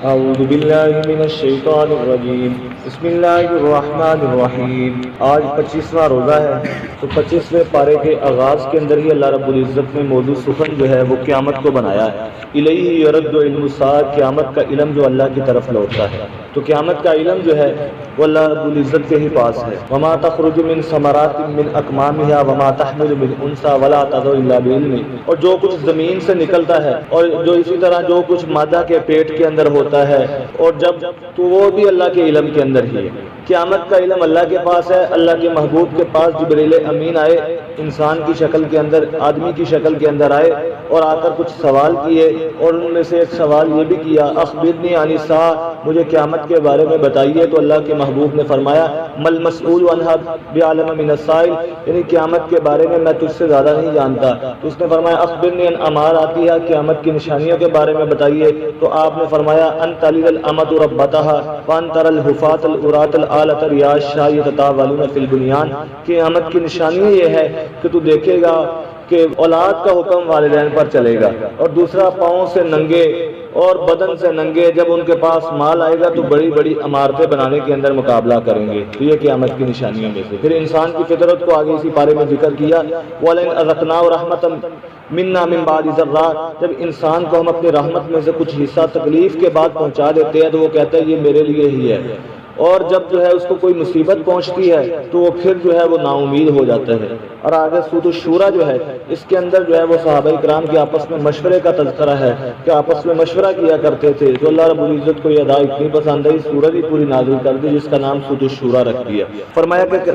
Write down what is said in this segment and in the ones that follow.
اعوذ باللہ من الشیطان الرجیم بسم اللہ الرحمن الرحیم۔ آج 25واں روزہ ہے، تو 25ویں پارے کے آغاز کے اندر ہی اللہ رب العزت نے موضوع سخن جو ہے وہ قیامت کو بنایا ہے۔ الیہ یرد علم الساعۃ، قیامت کا علم جو اللہ کی طرف لوٹتا ہے، تو قیامت کا علم جو ہے وہ اللہ رب العزت کے ہی پاس ہے۔ وما تخرج من ثمرات من اکمامها وما تحمل من انثى ولا تضع الا بعلمہ، اور جو کچھ زمین سے نکلتا ہے اور جو اسی طرح جو کچھ مادہ کے پیٹ کے اندر ہوتا ہے، اور جب تو وہ بھی اللہ کے علم کے اندر ہی ہے۔ قیامت کا علم اللہ کے پاس ہے۔ اللہ کے محبوب کے پاس جبریل امین آئے، انسان کی شکل کے اندر، آدمی کی شکل کے اندر آئے اور آ کر کچھ سوال کیے، اور ان میں سے ایک سوال یہ بھی کیا، اخبرنی عن الساعہ، مجھے قیامت کے بارے میں بتائیے۔ تو اللہ کے محبوب نے فرمایا، مل مسئول عنہا بعلم من السائل، یعنی قیامت کے بارے میں تجھ سے زیادہ نہیں جانتا۔ تو اس نے فرمایا اخبرنی عن اماراتها، قیامت کی نشانیوں کے بارے میں بتائیے۔ تو آپ نے فرمایا ان تلد الامۃ ربتها وان ترى الحفاة العراة العالة رعاء الشاة يتطاولون في البنيان، قیامت کی نشانی یہ ہے کہ تو دیکھے گا کہ اولاد کا حکم والدین پر چلے گا، اور دوسرا پاؤں سے ننگے اور بدن سے ننگے، جب ان کے پاس مال آئے گا تو بڑی بڑی عمارتیں بنانے کے اندر مقابلہ کریں گے۔ تو یہ قیامت کی نشانیوں میں سے۔ پھر انسان کی فطرت کو آگے اسی بارے میں ذکر کیا، وَلَئِنْ أَذَقْنَاهُ رَحْمَةً مِنَّا مِنْ بَعْدِ ضَرَّاءٍ، جب انسان کو ہم اپنی رحمت میں سے کچھ حصہ تکلیف کے بعد پہنچا دیتے ہیں تو وہ کہتا ہے یہ میرے لیے ہی ہے، اور جب جو ہے اس کو کوئی مصیبت پہنچتی ہے تو وہ پھر جو ہے وہ نا امید ہو جاتا ہے۔ اور آگے سورۃ الشورى جو ہے، اس کے اندر جو ہے وہ صحابہ کرام کے آپس میں مشورے کا تذکرہ ہے کہ آپس میں مشورہ کیا کرتے تھے۔ تو اللہ رب العزت کو یہ ادا اتنی پسند آئی، سورہ ہی پوری نازل کر دی جس کا نام سورۃ الشورى رکھ دیا۔ فرمایا کہ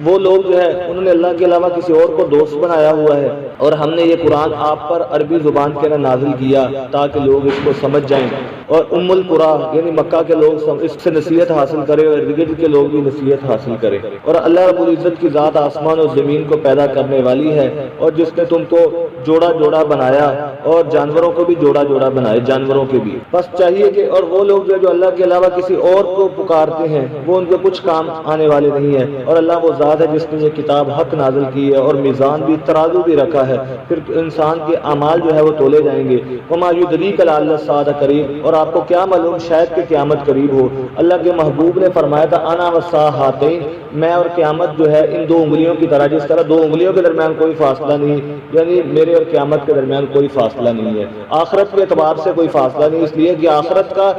وہ لوگ جو ہے انہوں نے اللہ کے علاوہ کسی اور کو دوست بنایا ہوا ہے، اور ہم نے یہ قرآن آپ پر عربی زبان کے اندر نازل کیا تاکہ لوگ اس کو سمجھ جائیں، اور ام القریٰ یعنی مکہ کے لوگ اس سے نصیحت حاصل کرے اور ارد گرد کے لوگ بھی نصیحت حاصل کرے۔ اور اللہ رب العزت کی ذات آسمان اور زمین کو پیدا کرنے والی ہے، اور جس نے تم کو جوڑا جوڑا بنایا اور جانوروں کو بھی جوڑا جوڑا بنائے، جانوروں کے بھی۔ بس چاہیے کہ اور وہ لوگ جو اللہ کے علاوہ کسی اور کو پکارتے ہیں وہ ان کے کچھ کام آنے والے نہیں ہیں، اور اللہ وہ ذات ہے جس نے یہ کتاب حق نازل کی ہے اور میزان بھی، ترازو بھی رکھا ہے، پھر انسان کے اعمال جو ہے وہ تولے جائیں گے۔ وما یدریک لعل الساعۃ قریب، اور آپ کو کیا معلوم شاید کہ قیامت قریب ہو۔ اللہ کے محبوب نے فرمایا تھا انا والساعۃ ہاتین، میں اور قیامت جو ہے ان دو انگلیوں کی طرح، جس طرح دو انگلیوں کے درمیان کوئی فاصلہ نہیں، یعنی میرے اور قیامت کے درمیان کوئی فاصلہ نہیں ہے۔ آخرت کے اعتبار سے کوئی فاصلہ نہیں، اس لیے کہ آخرت کا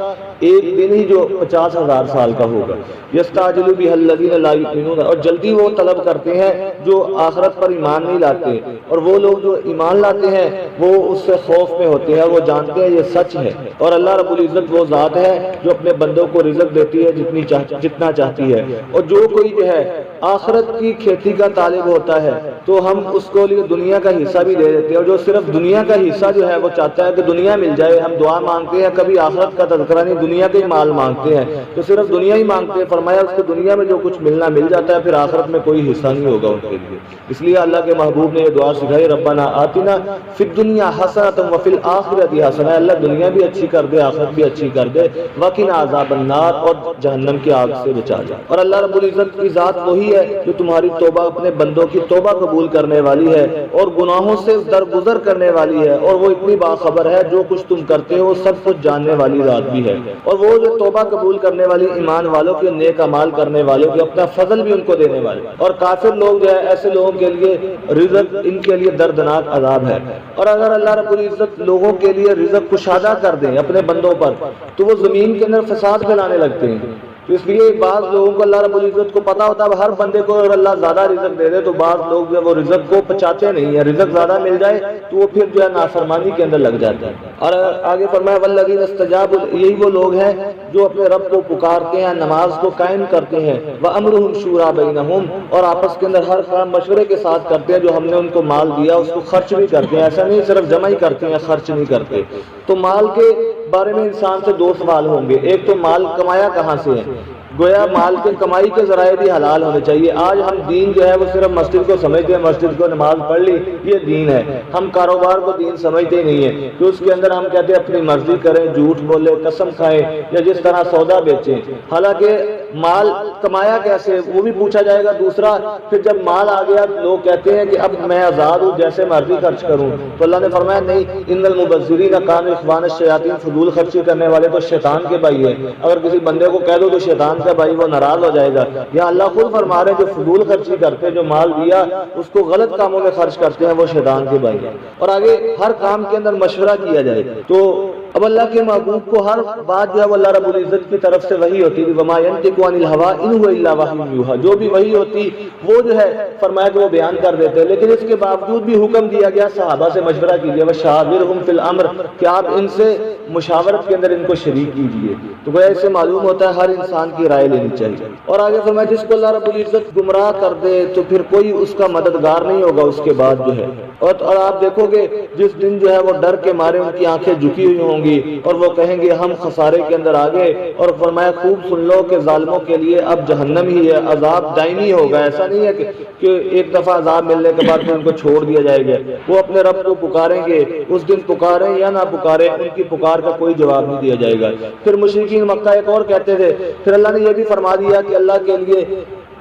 ایک دن ہی جو 50,000 سال کا ہوگا۔ یستعجل بها الذین لا یؤمنون، اور جلدی وہ طلب کرتے ہیں جو آخرت پر ایمان نہیں لاتے، اور وہ لوگ جو ایمان لاتے ہیں وہ اس سے خوف میں ہوتے ہیں، وہ جانتے ہیں یہ سچ ہے۔ اور اللہ رب العزت وہ ذات ہے جو اپنے بندوں کو رزق دیتی ہے جتنا چاہتی ہے، اور جو کوئی جو ہے آخرت کی کھیتی کا طالب ہوتا ہے تو ہم اس کو لیے دنیا کا حصہ بھی دے دیتے ہیں، اور جو صرف دنیا کا حصہ جو ہے وہ چاہتا ہے کہ دنیا مل جائے، ہم دعا مانگتے ہیں کبھی آخرت کا تذکرہ نہیں، دنیا کے ہی مال مانگتے ہیں، تو صرف دنیا ہی مانگتے ہیں۔ فرمایا اس کو دنیا میں جو کچھ ملنا مل جاتا ہے، پھر آخرت میں کوئی حصہ نہیں ہوگا ان کے لیے۔ اس لیے اللہ کے محبوب نے یہ دعا سکھائی، ربنا آتنا فی الدنیا حسنۃ وفی الآخرۃ حسنۃ، اللہ دنیا بھی اچھی کر دے، آخرت بھی اچھی کر دے، وقنا عذاب النار، اور جہنم کی آگ سے بچا جائے۔ اور اللہ رب العزت کی ذات وہی ہے جو تمہاری توبہ، اپنے بندوں کی توبہ قبول کرنے والی ہے اور گناہوں سے درگزر کرنے والی ہے، اور وہ اتنی باخبر ہے جو کچھ تم کرتے ہو سب کچھ جاننے والی ذات بھی ہے۔ اور وہ جو توبہ قبول کرنے والی، ایمان والوں کے نیک اعمال کرنے والوں کے اپنا فضل بھی ان کو دینے والے، اور کافر لوگ جو ہے ایسے لوگوں کے لیے رزق، ان کے لیے دردناک عذاب ہے۔ اور اگر اللہ رب العزت لوگوں کے لیے رزق کشادہ کر دیں اپنے بندوں پر تو وہ زمین کے اندر فساد پھیلانے لگتے ہیں۔ تو اس لیے بعض لوگوں کو اللہ رب العزت کو پتا ہوتا ہے ہر بندے کو اگر اللہ زیادہ رزق دے دے تو بعض لوگ جو وہ رزق کو پچاتے نہیں ہیں، رزق زیادہ مل جائے تو وہ پھر جو ہے نافرمانی کے اندر لگ جاتے ہیں۔ اور آگے فرمایا والذین استجابوا، یہی وہ لوگ ہیں جو اپنے رب کو پکارتے ہیں، نماز کو قائم کرتے ہیں، وامرهم شورى بینہم، اور آپس کے اندر ہر کام مشورے کے ساتھ کرتے ہیں، جو ہم نے ان کو مال دیا اس کو خرچ بھی کرتے ہیں، ایسا نہیں صرف جمع ہی کرتے ہیں خرچ نہیں کرتے۔ تو مال کے بارے میں انسان سے دو سوال ہوں گے، ایک تو مال کمایا کہاں سے ہے، گویا مال کے کمائی کے ذرائع بھی حلال ہونے چاہیے۔ آج ہم دین جو ہے وہ صرف مسجد کو سمجھتے ہیں، مسجد کو نماز پڑھ لی یہ دین ہے، ہم کاروبار کو دین سمجھتے نہیں ہیں، کہ اس کے اندر ہم کہتے ہیں اپنی مرضی کریں، جھوٹ بولے، قسم کھائیں، یا جس طرح سودا بیچیں۔ حالانکہ مال کمایا کیسے، وہ بھی پوچھا جائے گا۔ دوسرا پھر جب مال آ گیا لوگ کہتے ہیں کہ اب میں آزاد ہوں، جیسے مرضی خرچ کروں، تو اللہ نے فرمایا نہیں، ان المبذرین کانوا اخوان الشیاطین، فضول خرچی کرنے والے تو شیطان کے بھائی ہیں۔ اگر کسی بندے کو کہہ دو تو شیطان کا بھائی، وہ ناراض ہو جائے گا۔ یا اللہ خود فرما رہے ہیں جو فضول خرچی کرتے، جو مال دیا اس کو غلط کاموں میں خرچ کرتے ہیں، وہ شیطان کے بھائی ہیں۔ اور آگے ہر کام کے اندر مشورہ کیا جائے تو اب اللہ کے محبوب کو ہر بات جو ہے وہ اللہ رب العزت کی طرف سے وحی ہوتی ہے۔ وما ينطق عن الهوى ان هو الا وحی یوحى، جو بھی وحی ہوتی وہ جو ہے فرمایا کہ وہ بیان کر دیتے ہیں، لیکن اس کے باوجود بھی حکم دیا گیا صحابہ سے مشورہ کیجیے، وشاورهم فی الامر، کہ آپ ان سے مشاورت کے اندر ان کو شریک کیجیے۔ تو گویا اس سے معلوم ہوتا ہے ہر انسان کی رائے لینی چاہیے۔ اور آگے فرمایا جس کو اللہ رب العزت گمراہ کر دے تو پھر کوئی اس کا مددگار نہیں ہوگا اس کے بعد جو ہے۔ اور آپ دیکھو گے جس دن جو ہے وہ ڈر کے مارے ان کی آنکھیں جھکی ہوئی ہوں گی اور وہ کہیں گے ہم خسارے کے اندر آ گئے۔ اور فرمایا خوب سن لو کہ ظالموں کے لیے اب جہنم ہی ہے، عذاب دائمی ہوگا۔ ایسا نہیں ہے کہ ایک دفعہ عذاب ملنے کے بعد ان کو چھوڑ دیا جائے گا۔ وہ اپنے رب کو پکاریں گے، اس دن پکاریں یا نہ پکاریں ان کی پکار کا کوئی جواب نہیں دیا جائے گا۔ پھر مشرکین مکہ ایک اور کہتے تھے، پھر اللہ نے یہ بھی فرما دیا کہ اللہ کے لیے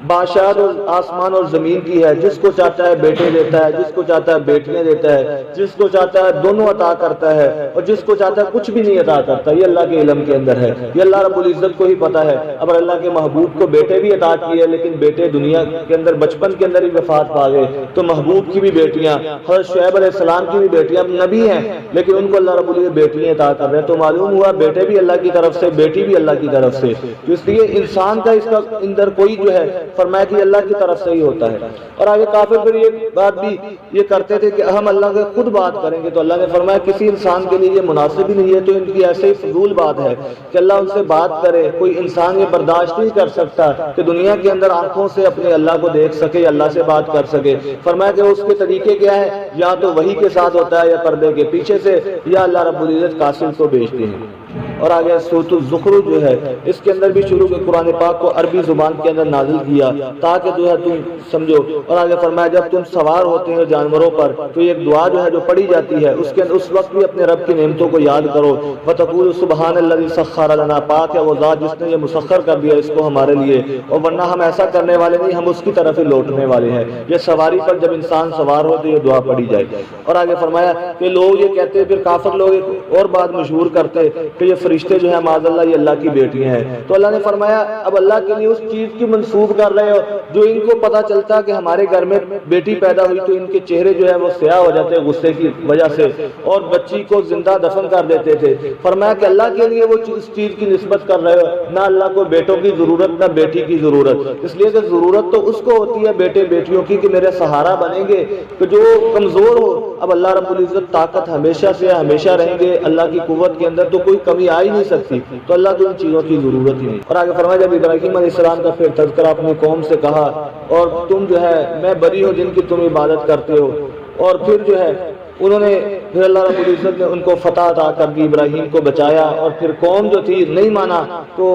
بادشاہت اور آسمان اور زمین کی ہے، جس کو چاہتا ہے بیٹے دیتا ہے، جس کو چاہتا ہے بیٹیاں دیتا ہے، جس کو چاہتا ہے دونوں عطا کرتا ہے، اور جس کو چاہتا ہے کچھ بھی نہیں عطا کرتا۔ یہ اللہ کے علم کے اندر ہے، یہ اللہ رب العزت کو ہی پتا ہے۔ اب اللہ کے محبوب کو بیٹے بھی عطا کیے، لیکن بیٹے دنیا کے اندر بچپن کے اندر ہی وفات پا گئے، تو محبوب کی بھی بیٹیاں، حضرت شعیب علیہ السلام کی بھی بیٹیاں نبی ہیں، لیکن ان کو اللہ رب العزت بیٹیاں عطا کر رہے ہیں۔ تو معلوم ہوا بیٹے بھی اللہ کی طرف سے، بیٹی بھی اللہ کی طرف سے۔ تو اس لیے انسان کا اس کا اندر کوئی جو ہے فرمایا کہ اللہ کی طرف سے ہی ہوتا ہے۔ اور آگے کافر پھر یہ بات بھی یہ کرتے تھے کہ ہم اللہ کے خود بات کریں گے، تو اللہ نے فرمایا کسی انسان کے لیے یہ مناسب ہی نہیں ہے، تو ان کی ایسے ہی فضول بات ہے کہ اللہ ان سے بات کرے۔ کوئی انسان یہ برداشت نہیں کر سکتا کہ دنیا کے اندر آنکھوں سے اپنے اللہ کو دیکھ سکے یا اللہ سے بات کر سکے۔ فرمایا کہ اس کے طریقے کیا ہے، یا تو وحی کے ساتھ ہوتا ہے یا پردے کے پیچھے سے، یا اللہ رب العزت قاسم کو بھیجتے ہیں۔ اور آگے سورۃ الزخرف جو ہے اس کے اندر بھی شروع کے قرآن پاک کو عربی زبان کے اندر نازل کیا تاکہ جو ہے تم سمجھو۔ اور آگے فرمایا جب تم سوار ہوتے ہو جانوروں پر تو ایک دعا جو ہے جو پڑھی جاتی ہے اس کے اندر اس وقت بھی اپنے رب کی نعمتوں کو یاد کرو۔ وَتَقُولُ سُبْحَانَ الَّذِي سَخَّرَ لَنَا، پاک ہے وہ ذات جس نے یہ مسخر کر دیا اس کو ہمارے لیے، اور ورنہ ہم ایسا کرنے والے نہیں، ہم اس کی طرف ہی لوٹنے والے ہیں۔ یہ سواری پر جب انسان سوار ہو تو یہ دعا پڑھی جائے۔ اور آگے فرمایا کہ لوگ یہ کہتے پھر کافر لوگ ایک اور بات مشہور کرتے کہ یہ فرشتے جو ہے معاذ اللہ یہ اللہ کی بیٹیاں ہیں۔ تو اللہ نے فرمایا اب اللہ کے لیے اس چیز کی منسوب کر رہے ہو جو ان کو پتہ چلتا کہ ہمارے گھر میں بیٹی پیدا ہوئی تو ان کے چہرے جو ہے وہ سیاہ ہو جاتے غصے کی وجہ سے، اور بچی کو زندہ دفن کر دیتے تھے۔ فرمایا کہ اللہ کے لیے وہ اس چیز کی نسبت کر رہے ہو، نہ اللہ کو بیٹوں کی ضرورت نہ بیٹی کی ضرورت، اس لیے کہ ضرورت تو اس کو ہوتی ہے بیٹے بیٹیوں کی کہ میرے سہارا بنیں گے، کہ جو کمزور ہو اب اللہ رب العزت طاقت ہمیشہ سے ہمیشہ رہیں گے، اللہ کی قوت کے اندر تو کوئی کمی آ ہی نہیں سکتی، تو اللہ تو ان چیزوں کی ضرورت ہی نہیں۔ اور آگے فرمایا جب ابراہیم علیہ السلام کا پھر تذکرہ اپنی قوم سے کہا، اور تم جو ہے میں بری ہوں جن کی تم عبادت کرتے ہو، اور پھر جو ہے انہوں نے پھر اللہ رب العزت نے ان کو فتح عطا کر دی، ابراہیم کو بچایا، اور پھر قوم جو تھی نہیں مانا تو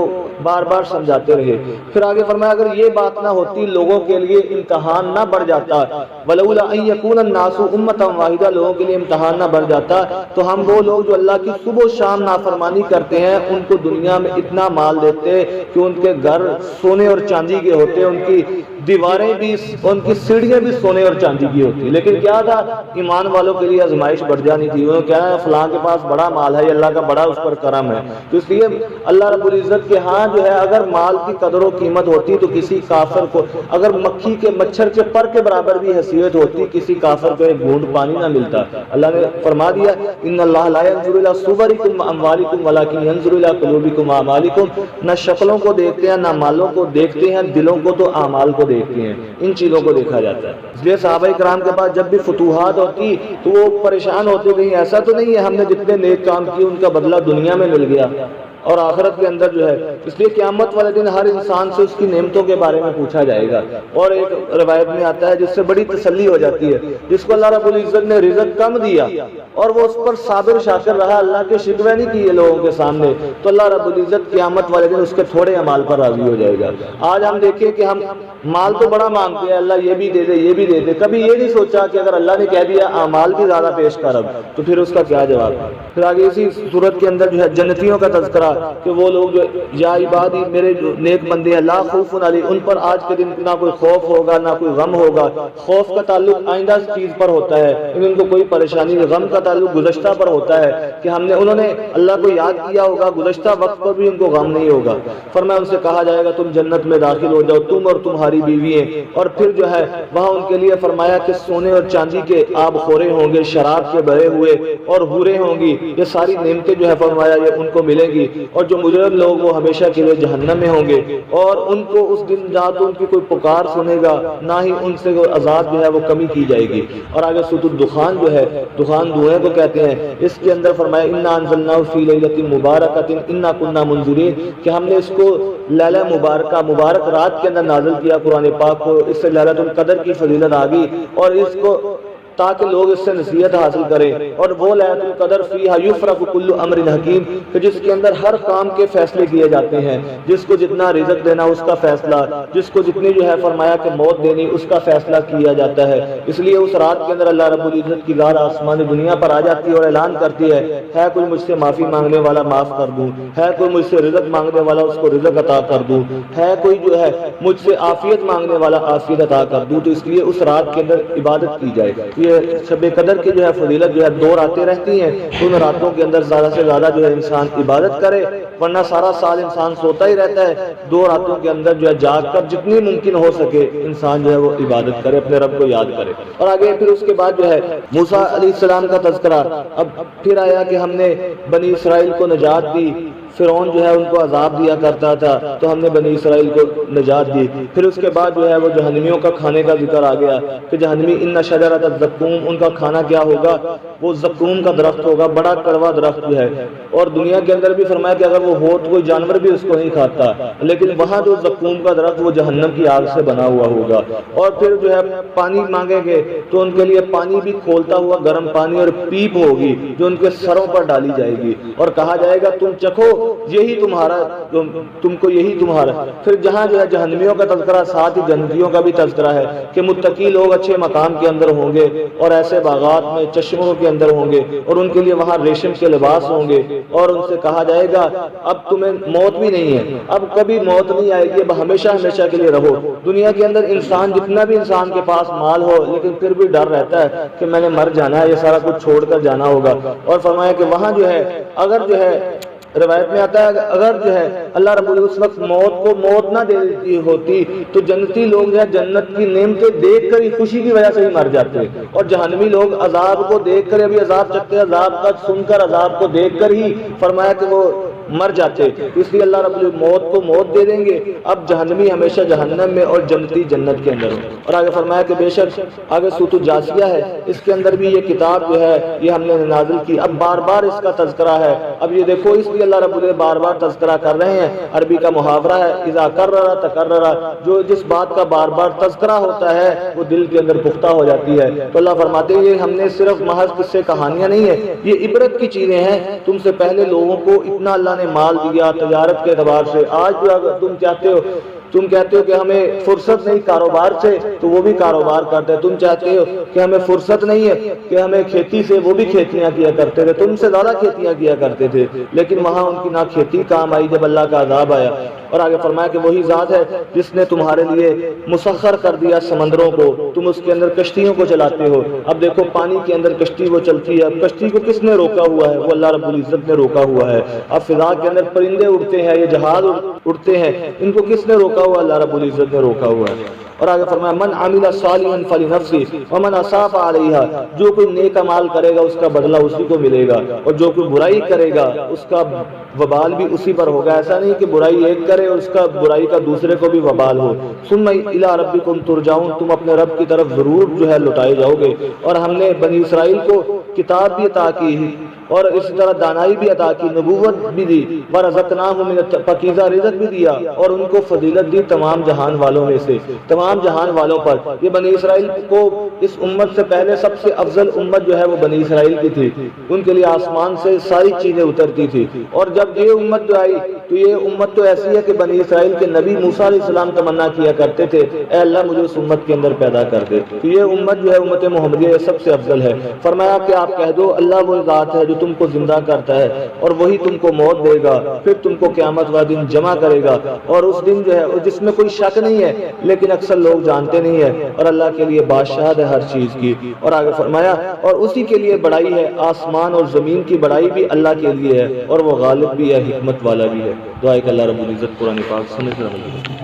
بار بار سمجھاتے رہے۔ پھر آگے فرمایا اگر یہ بات نہ ہوتی لوگوں کے لیے امتحان نہ بڑھ جاتا، ولولا ان یکون الناس امۃ واحدہ، لوگوں کے لیے امتحان نہ بڑھ جاتا تو ہم وہ لوگ جو اللہ کی صبح و شام نافرمانی کرتے ہیں ان کو دنیا میں اتنا مال دیتے کہ ان کے گھر سونے اور چاندی کے ہوتے، ان کی دیواریں بھی، ان کی سیڑھیاں بھی سونے اور چاندی کی ہوتی، لیکن کیا تھا ایمان والوں کے لیے آزمائش بڑھ جانی تھی۔ انہوں نے کہا فلاں کے پاس بڑا مال ہے، یہ اللہ کا بڑا اس پر کرم ہے، تو اس لیے اللہ رب العزت کے ہاں جو ہے اگر مال کی قدر و قیمت ہوتی تو کسی کافر کو اگر مکھی کے مچھر کے پر کے برابر بھی حیثیت ہوتی کسی کافر کو ایک گھونٹ پانی نہ ملتا۔ اللہ نے فرما دیا ان اللہ لا ينظر الى صورکم واموالکم ولکن ينظر الى قلوبکم واعمالکم، نہ شکلوں کو دیکھتے ہیں نہ مالوں کو دیکھتے ہیں، دلوں کو تو اعمال کو دیکھتے ہیں، ان چیزوں کو دیکھا جاتا ہے۔ اس لیے صحابہ کرام کے پاس جب بھی فتوحات ہوتی تو وہ پریشان ہوتے، کہیں ایسا تو نہیں ہے ہم نے جتنے نیک کام کیے ان کا بدلہ دنیا میں مل گیا اور آخرت کے اندر جو ہے۔ اس لیے قیامت والے دن ہر انسان سے اس کی نعمتوں کے بارے میں پوچھا جائے گا، اور ایک روایت میں آتا ہے جس سے بڑی تسلی ہو جاتی ہے، جس کو اللہ رب العزت نے رزق کم دیا اور وہ اس پر صابر شاکر رہا، اللہ کے شکوے نہیں کیے لوگوں کے سامنے، تو اللہ رب العزت قیامت والے دن اس کے تھوڑے اعمال پر راضی ہو جائے گا۔ آج ہم دیکھیں کہ ہم مال تو بڑا مانگتے ہیں، اللہ یہ بھی دے دے یہ بھی دے دے، کبھی یہ نہیں سوچا کہ اگر اللہ نے کہہ دیا اعمال بھی زیادہ پیش کر اب تو پھر اس کا کیا جواب۔ پھر آگے اسی صورت کے اندر جو ہے جنتیوں کا تذکرہ کہ وہ لوگ جو یا عبادی میرے جو نیک بندے ہیں لا خوف علیہم، ان پر آج کے دن نہ کوئی خوف ہوگا نہ کوئی غم ہوگا۔ خوف کا تعلق آئندہ چیز پر ہوتا ہے، ان کو کوئی پریشانی، غم کا تعلق گزشتہ پر ہوتا ہے کہ انہوں نے اللہ کو یاد کیا ہوگا، گزشتہ وقت پر بھی ان کو غم نہیں ہوگا۔ فرمایا ان سے کہا جائے گا تم جنت میں داخل ہو جاؤ، تم اور تمہاری بیوییں، اور پھر جو ہے وہاں ان کے لیے فرمایا کہ سونے اور چاندی کے آب خورے ہوں گے، شراب کے بھرے ہوئے، اور حوریں ہوں گی، یہ ساری نعمتیں جو ہے فرمایا یہ ان کو ملیں گی۔ اور جو مجرم لوگ وہ ہمیشہ کے لیے جہنم میں ہوں گے، اور ان کو اس دن نہ تو ان کی کوئی پکار سنے گا نہ ہی ان سے عذاب جو ہے وہ کمی کی جائے گی۔ اور آگے سورۃ الدخان جو ہے، دخان دھوئیں کو کہتے ہیں، اس کے اندر فرمایا انا انزلناہ فی لیلۃ مبارکۃ انا کنا منذرین، کہ ہم نے اس کو لیلہ مبارکہ مبارک رات کے اندر نازل کیا قرآن پاک کو، اس سے لیلۃ القدر کی فضیلت آ گئی، اور اس کو تاکہ لوگ اس سے نصیحت حاصل کریں۔ اور وہ لیلۃ القدر فیہا یفرق کل امر حکیم، کہ جس کے اندر ہر کام کے فیصلے کیے جاتے ہیں، جس کو جتنا رزق دینا اس کا فیصلہ، جس کو جتنی جو ہے فرمایا کہ موت دینی اس کا فیصلہ کیا جاتا ہے۔ اس لیے اس رات کے اندر اللہ رب العزت کی ذات آسمان دنیا پر آ جاتی ہے اور اعلان کرتی ہے کوئی مجھ سے معافی مانگنے والا معاف کر دوں، ہے کوئی مجھ سے رزق مانگنے والا اس کو رزق عطا کر دوں، ہے کوئی جو ہے مجھ سے عافیت مانگنے والا عافیت عطا کر دوں۔ تو اس لیے اس رات کے اندر عبادت کی جائے۔ یہ شب قدر کی جو ہے فضیلت جو ہے 2 راتیں رہتی ہیں، ان راتوں کے اندر زیادہ سے زیادہ جو ہے انسان عبادت کرے، ورنہ سارا سال انسان سوتا ہی رہتا ہے۔ 2 راتوں کے اندر جو ہے جاگ کر جتنی ممکن ہو سکے انسان جو ہے وہ عبادت کرے، اپنے رب کو یاد کرے۔ اور آگے پھر اس کے بعد جو ہے موسیٰ علیہ السلام کا تذکرہ، اب پھر آیا کہ ہم نے بنی اسرائیل کو نجات دی، فرعون جو ہے ان کو عذاب دیا کرتا تھا تو ہم نے بنی اسرائیل کو نجات دی۔ پھر اس کے بعد جو ہے وہ جہنمیوں کا کھانے کا ذکر آ گیا کہ جہنمی ان شجرۃ الزقوم، ان کا کھانا کیا ہوگا، وہ زقوم کا درخت ہوگا، بڑا کڑوا درخت جو ہے، اور دنیا کے اندر بھی فرمایا کہ اگر وہ ہو تو کوئی جانور بھی اس کو نہیں کھاتا، لیکن وہاں جو زقوم کا درخت وہ جہنم کی آگ سے بنا ہوا ہوگا۔ اور پھر جو ہے پانی مانگیں گے تو ان کے لیے پانی بھی کھولتا ہوا گرم پانی اور پیپ ہوگی جو ان کے سروں پر ڈالی جائے گی، اور کہا جائے گا تم چکھو یہی تمہارا، تم کو یہی تمہارا۔ پھر جہاں جو ہے جہنمیوں کا تذکرہ ساتھ ہی جنتیوں کا بھی تذکرہ ہے کہ متقی لوگ اچھے مقام کے اندر ہوں گے اور ایسے باغات میں چشموں کے اندر ہوں گے، اور ان کے لیے وہاں ریشم کے لباس ہوں گے، اور ان سے کہا جائے گا اب تمہیں موت بھی نہیں ہے، اب کبھی موت نہیں آئے گی، اب ہمیشہ ہمیشہ کے لیے رہو۔ دنیا کے اندر انسان جتنا بھی انسان کے پاس مال ہو لیکن پھر بھی ڈر رہتا ہے کہ میں نے مر جانا ہے، یہ سارا کچھ چھوڑ کر جانا ہوگا۔ اور فرمایا کہ وہاں جو ہے اگر جو ہے روایت میں آتا ہے اگر جو ہے اللہ رب العزت اس وقت موت کو موت نہ دے ہوتی تو جنتی لوگ جو ہے جنت کی نعمتیں دیکھ کر ہی خوشی کی وجہ سے ہی مر جاتے، اور جہنمی لوگ عذاب کو دیکھ کر ابھی عذاب چکتے، عذاب کا سن کر عذاب کو دیکھ کر ہی فرمایا کہ وہ مر جاتے۔ اس لیے اللہ رب العزت موت کو موت دے دیں گے، اب جہنمی ہمیشہ جہنم میں اور جنتی جنت کے اندر ہو۔ اور آگے فرمایا کہ بے شک آگے سورۃ الجاثیہ ہے، اس کے اندر بھی یہ کتاب جو ہے یہ ہم نے نازل کی، اب بار بار اس کا تذکرہ ہے۔ اب یہ دیکھو اس لیے اللہ رب العزت بار بار تذکرہ کر رہے ہیں، عربی کا محاورہ ہے اذا کرر تکرر، جو جس بات کا بار بار تذکرہ ہوتا ہے وہ دل کے اندر پختہ ہو جاتی ہے۔ تو اللہ فرماتے ہیں یہ ہم نے صرف محض قصے کہانیاں نہیں ہیں، یہ عبرت کی چیزیں ہیں۔ تم سے پہلے لوگوں کو اتنا اللہ نے مال دیا تجارت کے اعتبار سے، آج جو اگر تم کہتے ہو کہ ہمیں فرصت نہیں کاروبار سے تو وہ بھی کاروبار کرتے ہیں، تم چاہتے ہو کہ ہمیں فرصت نہیں ہے کہ ہمیں کھیتی سے، وہ بھی کھیتیاں کیا کرتے تھے، تم سے زیادہ کھیتیاں کیا کرتے تھے، لیکن وہاں ان کی نہ کھیتی کام آئی جب اللہ کا عذاب آیا۔ اور آگے فرمایا کہ وہی ذات ہے جس نے تمہارے لیے مسخر کر دیا سمندروں کو، تم اس کے اندر کشتیوں کو چلاتے ہو۔ اب دیکھو پانی کے اندر کشتی وہ چلتی ہے، اب کشتی کو کس نے روکا ہوا ہے؟ وہ اللہ رب العزت نے روکا ہوا ہے۔ اب فضا کے اندر پرندے اڑتے ہیں، یہ جہاز اڑتے ہیں، ان کو کس نے روکا ہوا؟ اللہ رب العزت نے روکا ہوا ہے۔ اور آگے فرمایا من عمل صالحا فلنفسه ومن اساء عليها، جو کوئی نیک عمل کرے گا اس کا بدلہ اسی کو ملے گا، اور جو کوئی برائی کرے گا اس کا وبال بھی اسی پر ہوگا۔ ایسا نہیں کہ برائی ایک کرے اور اس کا برائی کا دوسرے کو بھی وبال ہو۔ ثم الى ربكم ترجعون، تم اپنے رب کی طرف ضرور جو ہے لوٹائے جاؤ گے۔ اور ہم نے بنی اسرائیل کو کتاب بھی عطا کی اور اسی طرح دانائی بھی عطا کی، نبوت بھی دی، ورزقناہم من پاکیزہ رزق بھی دیا، اور ان کو فضیلت دی تمام جہان والوں میں سے، تمام جہان والوں پر۔ یہ بنی اسرائیل کو اس امت سے پہلے سب سے افضل امت جو ہے وہ بنی اسرائیل کی تھی، ان کے لیے آسمان سے ساری چیزیں اترتی تھی، اور جب یہ امت جو آئی تو یہ امت تو ایسی ہے کہ بنی اسرائیل کے نبی موسیٰ علیہ السلام تمنا کیا کرتے تھے اے اللہ مجھے اس امت کے اندر پیدا کر دے. تو یہ امت جو ہے امت محمدیہ یہ سب سے افضل ہے. فرمایا کہ آپ کہہ دو اللہ وہ ذات ہے جو تم کو زندہ کرتا ہے اور وہی تم کو موت دے گا پھر تم کو قیامت والا دن جمع کرے گا. اور اس دن جو ہے جس میں کوئی شک نہیں ہے لیکن اکثر لوگ جانتے نہیں ہیں اور اللہ کے لیے بادشاہت ہے ہر چیز کی. اور آگے فرمایا اور اسی کے لیے بڑائی ہے آسمان اور زمین کی بڑائی بھی اللہ کے لیے ہے اور وہ غالب بھی ہے حکمت والا بھی ہے. دعا کہ اللہ رب العزت قرآن پاک سمجھ رہا ہے.